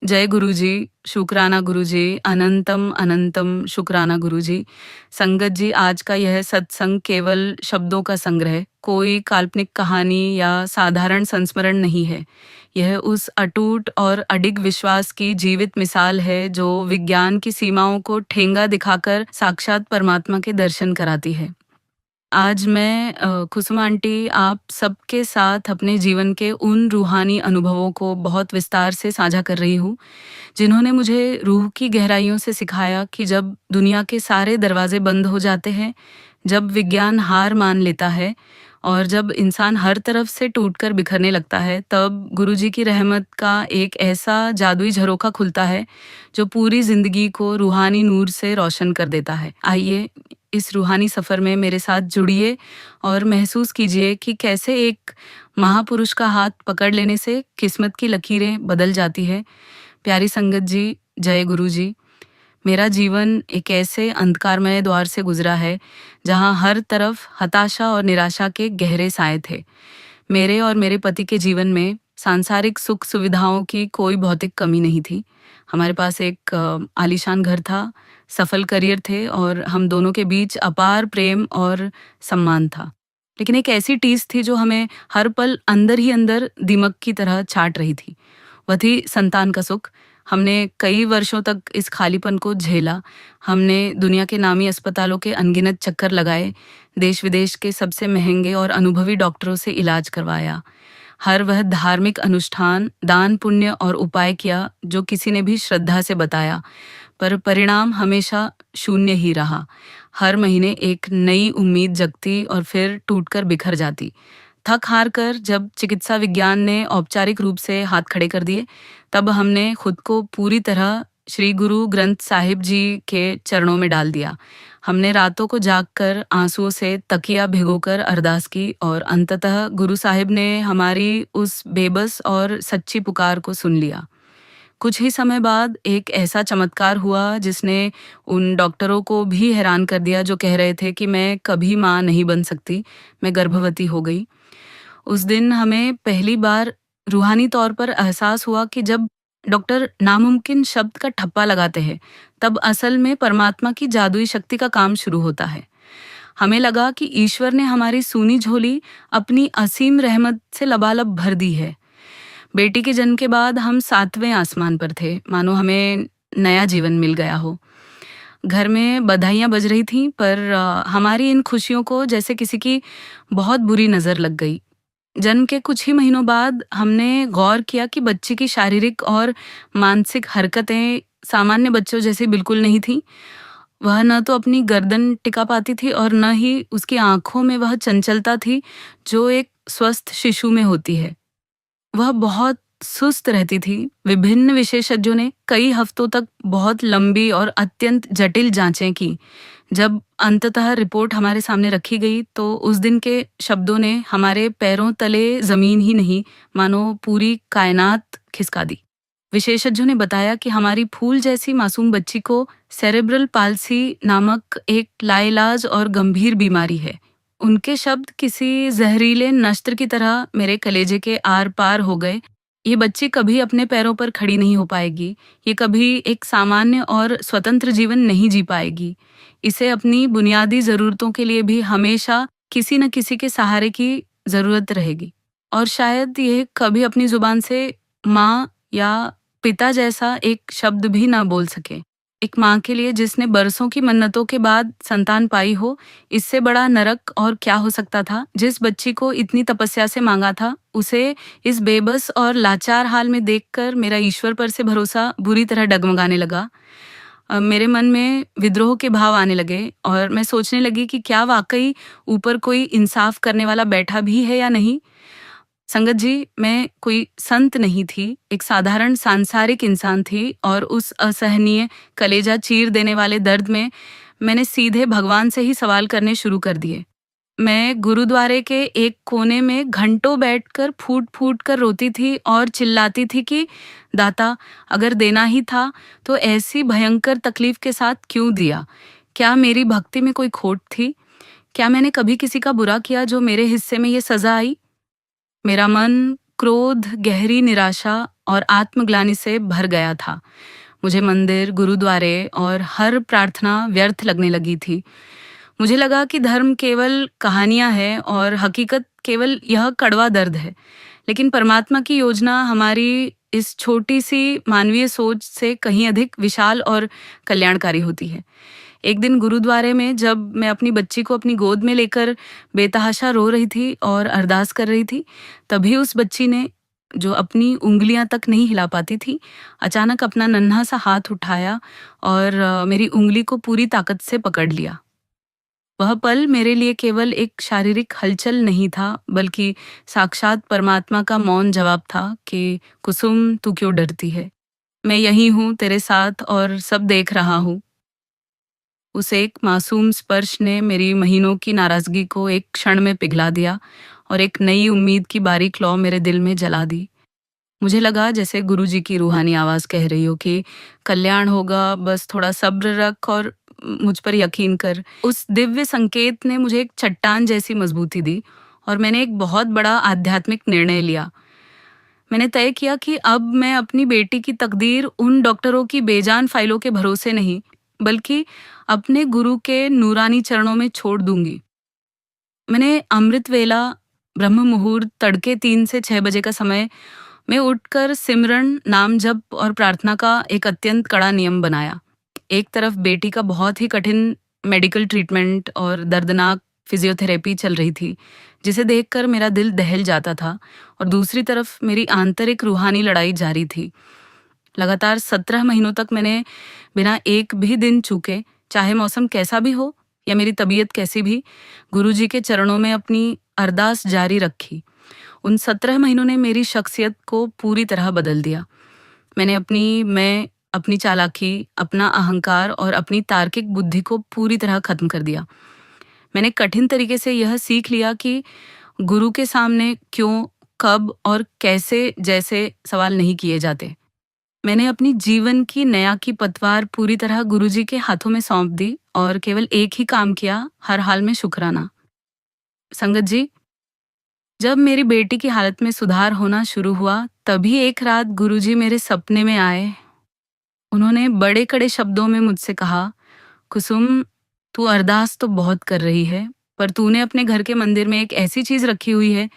जय गुरुजी, शुक्राना गुरुजी, अनंतम अनंतम शुक्राना गुरुजी। संगत जी, आज का यह सत्संग केवल शब्दों का संग्रह, कोई काल्पनिक कहानी या साधारण संस्मरण नहीं है। यह उस अटूट और अडिग विश्वास की जीवित मिसाल है जो विज्ञान की सीमाओं को ठेंगा दिखाकर साक्षात परमात्मा के दर्शन कराती है। आज मैं कुसुमा आंटी आप सबके साथ अपने जीवन के उन रूहानी अनुभवों को बहुत विस्तार से साझा कर रही हूँ, जिन्होंने मुझे रूह की गहराइयों से सिखाया कि जब दुनिया के सारे दरवाजे बंद हो जाते हैं, जब विज्ञान हार मान लेता है और जब इंसान हर तरफ से टूटकर बिखरने लगता है, तब गुरुजी की रहमत का एक ऐसा जादुई झरोखा खुलता है जो पूरी जिंदगी को रूहानी नूर से रोशन कर देता है। आइए इस रूहानी सफ़र में मेरे साथ जुड़िए और महसूस कीजिए कि कैसे एक महापुरुष का हाथ पकड़ लेने से किस्मत की लकीरें बदल जाती है। प्यारी संगत जी, जय गुरु जी। मेरा जीवन एक ऐसे अंधकारमय द्वार से गुजरा है जहां हर तरफ हताशा और निराशा के गहरे साए थे। मेरे और मेरे पति के जीवन में सांसारिक सुख सुविधाओं की कोई भौतिक कमी नहीं थी। हमारे पास एक आलीशान घर था, सफल करियर थे और हम दोनों के बीच अपार प्रेम और सम्मान था। लेकिन एक ऐसी टीस थी जो हमें हर पल अंदर ही अंदर दीमक की तरह चाट रही थी। वह थी संतान का सुख। हमने कई वर्षों तक इस खालीपन को झेला। हमने दुनिया के नामी अस्पतालों के अनगिनत चक्कर लगाए, देश विदेश के सबसे महंगे और अनुभवी डॉक्टरों से इलाज करवाया, हर वह धार्मिक अनुष्ठान, दान पुण्य और उपाय किया जो किसी ने भी श्रद्धा से बताया, पर परिणाम हमेशा शून्य ही रहा। हर महीने एक नई उम्मीद जगती और फिर टूटकर बिखर जाती। थक हार कर जब चिकित्सा विज्ञान ने औपचारिक रूप से हाथ खड़े कर दिए, तब हमने खुद को पूरी तरह श्री गुरु ग्रंथ साहिब जी के चरणों में डाल दिया। हमने रातों को जागकर आंसुओं से तकिया भिगोकर अरदास की और अंततः गुरु साहिब ने हमारी उस बेबस और सच्ची पुकार को सुन लिया। कुछ ही समय बाद एक ऐसा चमत्कार हुआ जिसने उन डॉक्टरों को भी हैरान कर दिया जो कह रहे थे कि मैं कभी माँ नहीं बन सकती। मैं गर्भवती हो गई। उस दिन हमें पहली बार रूहानी तौर पर एहसास हुआ कि जब डॉक्टर नामुमकिन शब्द का ठप्पा लगाते हैं, तब असल में परमात्मा की जादुई शक्ति का काम शुरू होता है। हमें लगा कि ईश्वर ने हमारी सूनी झोली अपनी असीम रहमत से लबालब भर दी है। बेटी के जन्म के बाद हम 7वें आसमान पर थे, मानो हमें नया जीवन मिल गया हो। घर में बधाइयां बज रही थीं, पर हमारी इन खुशियों को जैसे किसी की बहुत बुरी नज़र लग गई। जन्म के कुछ ही महीनों बाद हमने गौर किया कि बच्ची की शारीरिक और मानसिक हरकतें सामान्य बच्चों जैसी बिल्कुल नहीं थीं। वह न तो अपनी गर्दन टिका पाती थी और न ही उसकी आंखों में वह चंचलता थी जो एक स्वस्थ शिशु में होती है। वह बहुत सुस्त रहती थी। विभिन्न विशेषज्ञों ने कई हफ्तों तक बहुत लंबी और अत्यंत जटिल जांचें की। जब अंततः रिपोर्ट हमारे सामने रखी गई तो उस दिन के शब्दों ने हमारे पैरों तले जमीन ही नहीं, मानो पूरी कायनात खिसका दी। विशेषज्ञों ने बताया कि हमारी फूल जैसी मासूम बच्ची को सेरेब्रल पाल्सी नामक एक लाइलाज और गंभीर बीमारी है। उनके शब्द किसी जहरीले नस्त्र की तरह मेरे कलेजे के आर पार हो गए। ये बच्ची कभी अपने पैरों पर खड़ी नहीं हो पाएगी। ये कभी एक सामान्य और स्वतंत्र जीवन नहीं जी पाएगी। इसे अपनी बुनियादी जरूरतों के लिए भी हमेशा किसी न किसी के सहारे की जरूरत रहेगी। और शायद ये कभी अपनी जुबान से माँ या पिता जैसा एक शब्द भी ना बोल सके। एक माँ के लिए जिसने बरसों की मन्नतों के बाद संतान पाई हो, इससे बड़ा नरक और क्या हो सकता था। जिस बच्ची को इतनी तपस्या से मांगा था, उसे इस बेबस और लाचार हाल में देखकर मेरा ईश्वर पर से भरोसा बुरी तरह डगमगाने लगा। मेरे मन में विद्रोह के भाव आने लगे और मैं सोचने लगी कि क्या वाकई ऊपर कोई इंसाफ करने वाला बैठा भी है या नहीं। संगत जी, मैं कोई संत नहीं थी, एक साधारण सांसारिक इंसान थी और उस असहनीय कलेजा चीर देने वाले दर्द में मैंने सीधे भगवान से ही सवाल करने शुरू कर दिए। मैं गुरुद्वारे के एक कोने में घंटों बैठकर फूट फूट कर रोती थी और चिल्लाती थी कि दाता, अगर देना ही था तो ऐसी भयंकर तकलीफ के साथ क्यों दिया? क्या मेरी भक्ति में कोई खोट थी? क्या मैंने कभी किसी का बुरा किया जो मेरे हिस्से में ये सजा आई? मेरा मन क्रोध, गहरी निराशा और आत्मग्लानि से भर गया था। मुझे मंदिर, गुरुद्वारे और हर प्रार्थना व्यर्थ लगने लगी थी। मुझे लगा कि धर्म केवल कहानियां हैं और हकीकत केवल यह कड़वा दर्द है। लेकिन परमात्मा की योजना हमारी इस छोटी सी मानवीय सोच से कहीं अधिक विशाल और कल्याणकारी होती है। एक दिन गुरुद्वारे में जब मैं अपनी बच्ची को अपनी गोद में लेकर बेतहाशा रो रही थी और अरदास कर रही थी, तभी उस बच्ची ने, जो अपनी उंगलियां तक नहीं हिला पाती थी, अचानक अपना नन्हा सा हाथ उठाया और मेरी उंगली को पूरी ताकत से पकड़ लिया। वह पल मेरे लिए केवल एक शारीरिक हलचल नहीं था, बल्कि साक्षात परमात्मा का मौन जवाब था कि कुसुम, तू क्यों डरती है? मैं यहीं हूँ तेरे साथ और सब देख रहा हूँ। उस एक मासूम स्पर्श ने मेरी महीनों की नाराजगी को एक क्षण में पिघला दिया और एक नई उम्मीद की बारीक लौ मेरे दिल में जला दी। मुझे लगा जैसे गुरुजी की रूहानी आवाज कह रही हो कि कल्याण होगा, बस थोड़ा सब्र रख और मुझ पर यकीन कर। उस दिव्य संकेत ने मुझे एक चट्टान जैसी मजबूती दी और मैंने एक बहुत बड़ा आध्यात्मिक निर्णय लिया। मैंने तय किया कि अब मैं अपनी बेटी की तकदीर उन डॉक्टरों की बेजान फाइलों के भरोसे नहीं, बल्कि अपने गुरु के नूरानी चरणों में छोड़ दूंगी। मैंने अमृत वेला, ब्रह्म मुहूर्त, तड़के 3 से 6 बजे का समय में उठकर सिमरन, नाम जप और प्रार्थना का एक अत्यंत कड़ा नियम बनाया। एक तरफ बेटी का बहुत ही कठिन मेडिकल ट्रीटमेंट और दर्दनाक फिजियोथेरेपी चल रही थी, जिसे देखकर मेरा दिल दहल जाता था, और दूसरी तरफ मेरी आंतरिक रूहानी लड़ाई जारी थी। लगातार 17 महीनों तक मैंने बिना एक भी दिन चूके, चाहे मौसम कैसा भी हो या मेरी तबीयत कैसी भी, गुरुजी के चरणों में अपनी अरदास जारी रखी। उन 17 महीनों ने मेरी शख्सियत को पूरी तरह बदल दिया। मैं अपनी चालाकी, अपना अहंकार और अपनी तार्किक बुद्धि को पूरी तरह खत्म कर दिया। मैंने कठिन तरीके से यह सीख लिया कि गुरु के सामने क्यों, कब और कैसे जैसे सवाल नहीं किए जाते। मैंने अपनी जीवन की नया की पतवार पूरी तरह गुरुजी के हाथों में सौंप दी और केवल एक ही काम किया, हर हाल में शुक्राना। संगत जी, जब मेरी बेटी की हालत में सुधार होना शुरू हुआ, तभी एक रात गुरुजी मेरे सपने में आए। उन्होंने बड़े कड़े शब्दों में मुझसे कहा, कुसुम, तू अरदास तो बहुत कर रही है, पर तूने अपने घर के मंदिर में एक ऐसी चीज रखी हुई है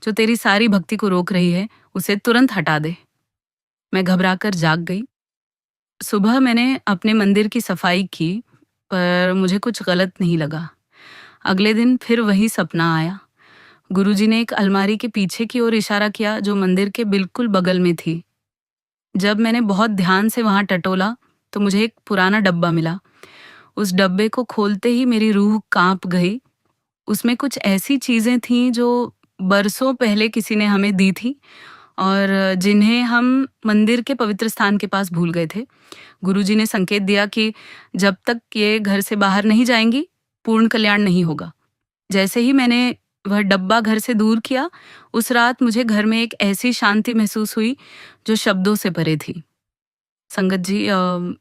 जो तेरी सारी भक्ति को रोक रही है, उसे तुरंत हटा दे। मैं घबराकर जाग गई। सुबह मैंने अपने मंदिर की सफाई की, पर मुझे कुछ गलत नहीं लगा। अगले दिन फिर वही सपना आया। गुरुजी ने एक अलमारी के पीछे की ओर इशारा किया, जो मंदिर के बिल्कुल बगल में थी। जब मैंने बहुत ध्यान से वहां टटोला, तो मुझे एक पुराना डब्बा मिला। उस डब्बे को खोलते ही मेरी रूह कांप गई। उसमें कुछ ऐसी चीजें थीं जो बरसों पहले किसी ने हमें दी थी और जिन्हें हम मंदिर के पवित्र स्थान के पास भूल गए थे। गुरुजी ने संकेत दिया कि जब तक ये घर से बाहर नहीं जाएंगी, पूर्ण कल्याण नहीं होगा। जैसे ही मैंने वह डब्बा घर से दूर किया, उस रात मुझे घर में एक ऐसी शांति महसूस हुई जो शब्दों से परे थी। संगत जी,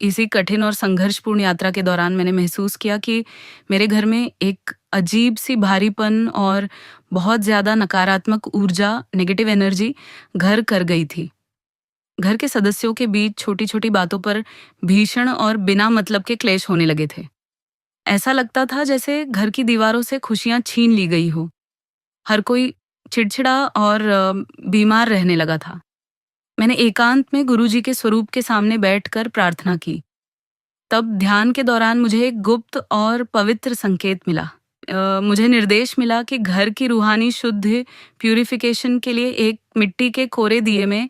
इसी कठिन और संघर्षपूर्ण यात्रा के दौरान मैंने महसूस किया कि मेरे घर में एक अजीब सी भारीपन और बहुत ज्यादा नकारात्मक ऊर्जा, नेगेटिव एनर्जी घर कर गई थी। घर के सदस्यों के बीच छोटी छोटी बातों पर भीषण और बिना मतलब के क्लेश होने लगे थे। ऐसा लगता था जैसे घर की दीवारों से खुशियां छीन ली गई हो। हर कोई चिड़चिड़ा और बीमार रहने लगा था। मैंने एकांत में गुरुजी के स्वरूप के सामने बैठकर प्रार्थना की। तब ध्यान के दौरान मुझे एक गुप्त और पवित्र संकेत मिला। मुझे निर्देश मिला कि घर की रूहानी शुद्ध प्यूरिफिकेशन के लिए एक मिट्टी के कोरे दिए में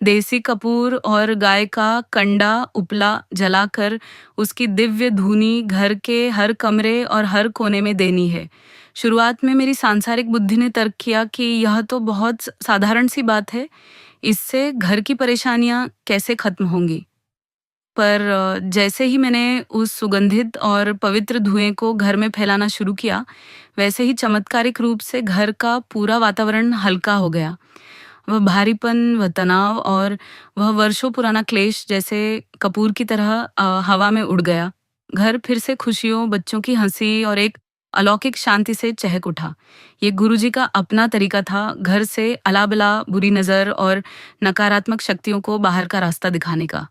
देसी कपूर और गाय का कंडा उपला जलाकर उसकी दिव्य धूनी घर के हर कमरे और हर कोने में देनी है। शुरुआत में मेरी सांसारिक बुद्धि ने तर्क किया कि यह तो बहुत साधारण सी बात है, इससे घर की परेशानियां कैसे खत्म होंगी। पर जैसे ही मैंने उस सुगंधित और पवित्र धुएं को घर में फैलाना शुरू किया, वैसे ही चमत्कारिक रूप से घर का पूरा वातावरण हल्का हो गया। वह भारीपन, वह तनाव और वह वर्षों पुराना क्लेश जैसे कपूर की तरह हवा में उड़ गया। घर फिर से खुशियों, बच्चों की हंसी और एक अलौकिक शांति से चहक उठा। ये गुरुजी का अपना तरीका था घर से अलाबला, बुरी नज़र और नकारात्मक शक्तियों को बाहर का रास्ता दिखाने का।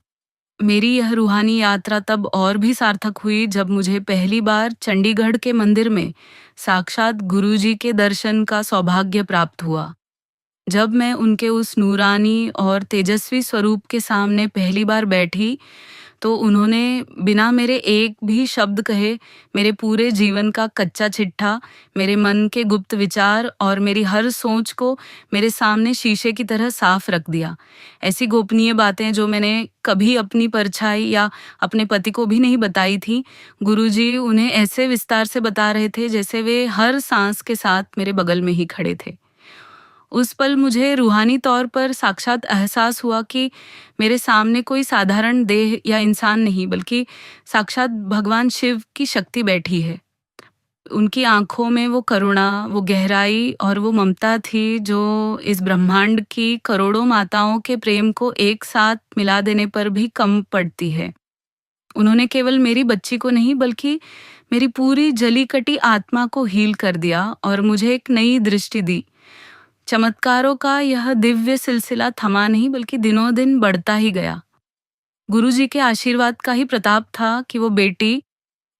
मेरी यह रूहानी यात्रा तब और भी सार्थक हुई जब मुझे पहली बार चंडीगढ़ के मंदिर में साक्षात गुरुजी के दर्शन का सौभाग्य प्राप्त हुआ। जब मैं उनके उस नूरानी और तेजस्वी स्वरूप के सामने पहली बार बैठी, तो उन्होंने बिना मेरे एक भी शब्द कहे मेरे पूरे जीवन का कच्चा चिट्ठा, मेरे मन के गुप्त विचार और मेरी हर सोच को मेरे सामने शीशे की तरह साफ रख दिया। ऐसी गोपनीय बातें जो मैंने कभी अपनी परछाई या अपने पति को भी नहीं बताई थी, गुरुजी उन्हें ऐसे विस्तार से बता रहे थे जैसे वे हर सांस के साथ मेरे बगल में ही खड़े थे। उस पल मुझे रूहानी तौर पर साक्षात एहसास हुआ कि मेरे सामने कोई साधारण देह या इंसान नहीं, बल्कि साक्षात भगवान शिव की शक्ति बैठी है। उनकी आंखों में वो करुणा, वो गहराई और वो ममता थी जो इस ब्रह्मांड की करोड़ों माताओं के प्रेम को एक साथ मिला देने पर भी कम पड़ती है। उन्होंने केवल मेरी बच्ची को नहीं, बल्कि मेरी पूरी जली कटी आत्मा को हील कर दिया और मुझे एक नई दृष्टि दी। चमत्कारों का यह दिव्य सिलसिला थमा नहीं, बल्कि दिनों दिन बढ़ता ही गया। गुरुजी के आशीर्वाद का ही प्रताप था कि वो बेटी,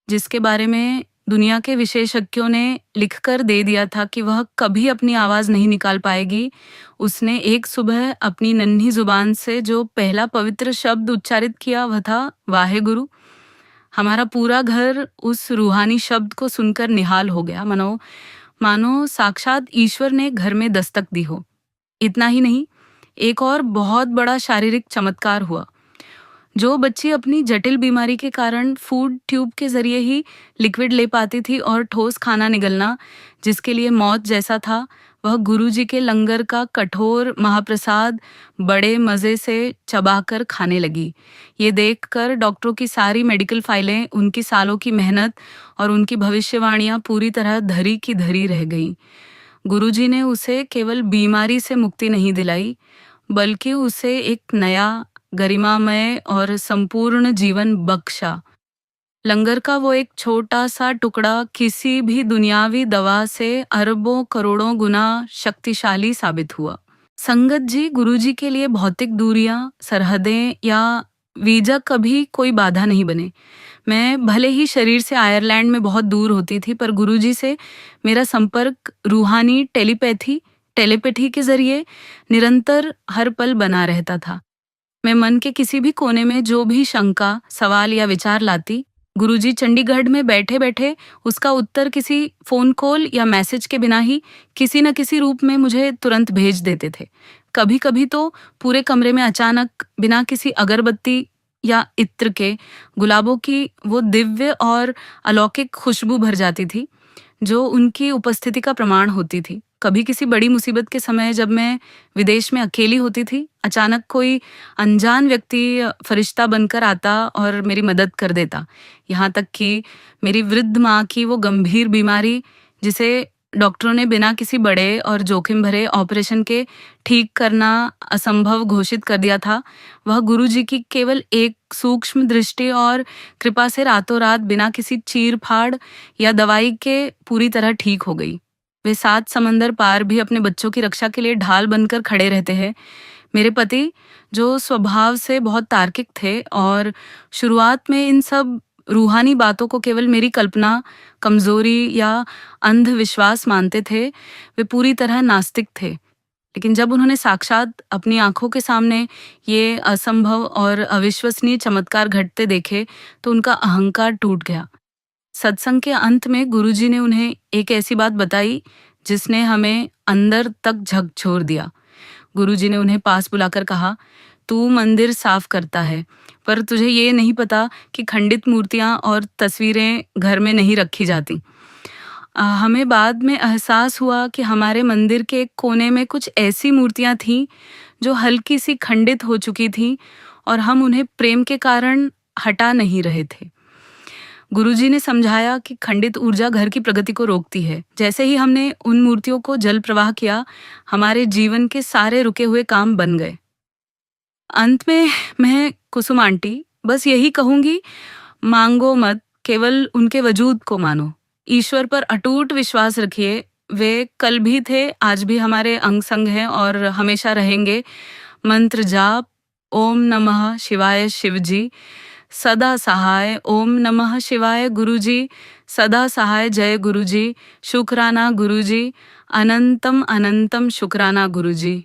जिसके बारे में दुनिया के विशेषज्ञों ने लिखकर दे दिया था कि वह कभी अपनी आवाज नहीं निकाल पाएगी, उसने एक सुबह अपनी नन्ही जुबान से जो पहला पवित्र शब्द उच्चारित किया वह था वाहेगुरु। हमारा पूरा घर उस रूहानी शब्द को सुनकर निहाल हो गया, मानो साक्षात ईश्वर ने घर में दस्तक दी हो। इतना ही नहीं, एक और बहुत बड़ा शारीरिक चमत्कार हुआ। जो बच्ची अपनी जटिल बीमारी के कारण फूड ट्यूब के जरिए ही लिक्विड ले पाती थी और ठोस खाना निगलना जिसके लिए मौत जैसा था, वह गुरुजी के लंगर का कठोर महाप्रसाद बड़े मजे से चबाकर खाने लगी। ये देखकर डॉक्टरों की सारी मेडिकल फाइलें, उनकी सालों की मेहनत और उनकी भविष्यवाणियां पूरी तरह धरी की धरी रह गईं। गुरुजी ने उसे केवल बीमारी से मुक्ति नहीं दिलाई, बल्कि उसे एक नया, गरिमामय और संपूर्ण जीवन बख्शा। लंगर का वो एक छोटा सा टुकड़ा किसी भी दुनियावी दवा से अरबों करोड़ों गुना शक्तिशाली साबित हुआ। संगत जी, गुरुजी के लिए भौतिक दूरियां, सरहदें या वीजा कभी कोई बाधा नहीं बने। मैं भले ही शरीर से आयरलैंड में बहुत दूर होती थी, पर गुरुजी से मेरा संपर्क रूहानी टेलीपैथी के जरिए निरंतर हर पल बना रहता था। मैं मन के किसी भी कोने में जो भी शंका, सवाल या विचार लाती, गुरुजी चंडीगढ़ में बैठे बैठे उसका उत्तर किसी फोन कॉल या मैसेज के बिना ही किसी न किसी रूप में मुझे तुरंत भेज देते थे। कभी कभी तो पूरे कमरे में अचानक बिना किसी अगरबत्ती या इत्र के गुलाबों की वो दिव्य और अलौकिक खुशबू भर जाती थी जो उनकी उपस्थिति का प्रमाण होती थी। कभी किसी बड़ी मुसीबत के समय जब मैं विदेश में अकेली होती थी, अचानक कोई अनजान व्यक्ति फरिश्ता बनकर आता और मेरी मदद कर देता। यहाँ तक कि मेरी वृद्ध माँ की वो गंभीर बीमारी, जिसे डॉक्टरों ने बिना किसी बड़े और जोखिम भरे ऑपरेशन के ठीक करना असंभव घोषित कर दिया था, वह गुरुजी की केवल एक सूक्ष्म दृष्टि और कृपा से रातों रात बिना किसी चीर फाड़ या दवाई के पूरी तरह ठीक हो गई। वे 7 समंदर पार भी अपने बच्चों की रक्षा के लिए ढाल बनकर खड़े रहते हैं। मेरे पति, जो स्वभाव से बहुत तार्किक थे और शुरुआत में इन सब रूहानी बातों को केवल मेरी कल्पना, कमजोरी या अंधविश्वास मानते थे, वे पूरी तरह नास्तिक थे। लेकिन जब उन्होंने साक्षात अपनी आंखों के सामने ये असंभव और अविश्वसनीय चमत्कार घटते देखे, तो उनका अहंकार टूट गया। सत्संग के अंत में गुरुजी ने उन्हें एक ऐसी बात बताई जिसने हमें अंदर तक झकझोर दिया। गुरुजी ने उन्हें पास बुलाकर कहा, तू मंदिर साफ करता है, पर तुझे ये नहीं पता कि खंडित मूर्तियां और तस्वीरें घर में नहीं रखी जाती। हमें बाद में एहसास हुआ कि हमारे मंदिर के एक कोने में कुछ ऐसी मूर्तियां थीं जो हल्की सी खंडित हो चुकी थीं और हम उन्हें प्रेम के कारण हटा नहीं रहे थे। गुरुजी ने समझाया कि खंडित ऊर्जा घर की प्रगति को रोकती है। जैसे ही हमने उन मूर्तियों को जल प्रवाह किया, हमारे जीवन के सारे रुके हुए काम बन गए। अंत में मैं कुसुम आंटी बस यही कहूंगी, मांगो मत, केवल उनके वजूद को मानो। ईश्वर पर अटूट विश्वास रखिए। वे कल भी थे, आज भी हमारे अंग संग हैं और हमेशा रहेंगे। मंत्र जाप ओम नमः शिवाय शिवजी, सदा सहाय। ओम नमः शिवाय गुरुजी, सदा सहाय। जय गुरुजी, शुक्राना गुरुजी, अनंतम अनंतम शुक्राना गुरुजी।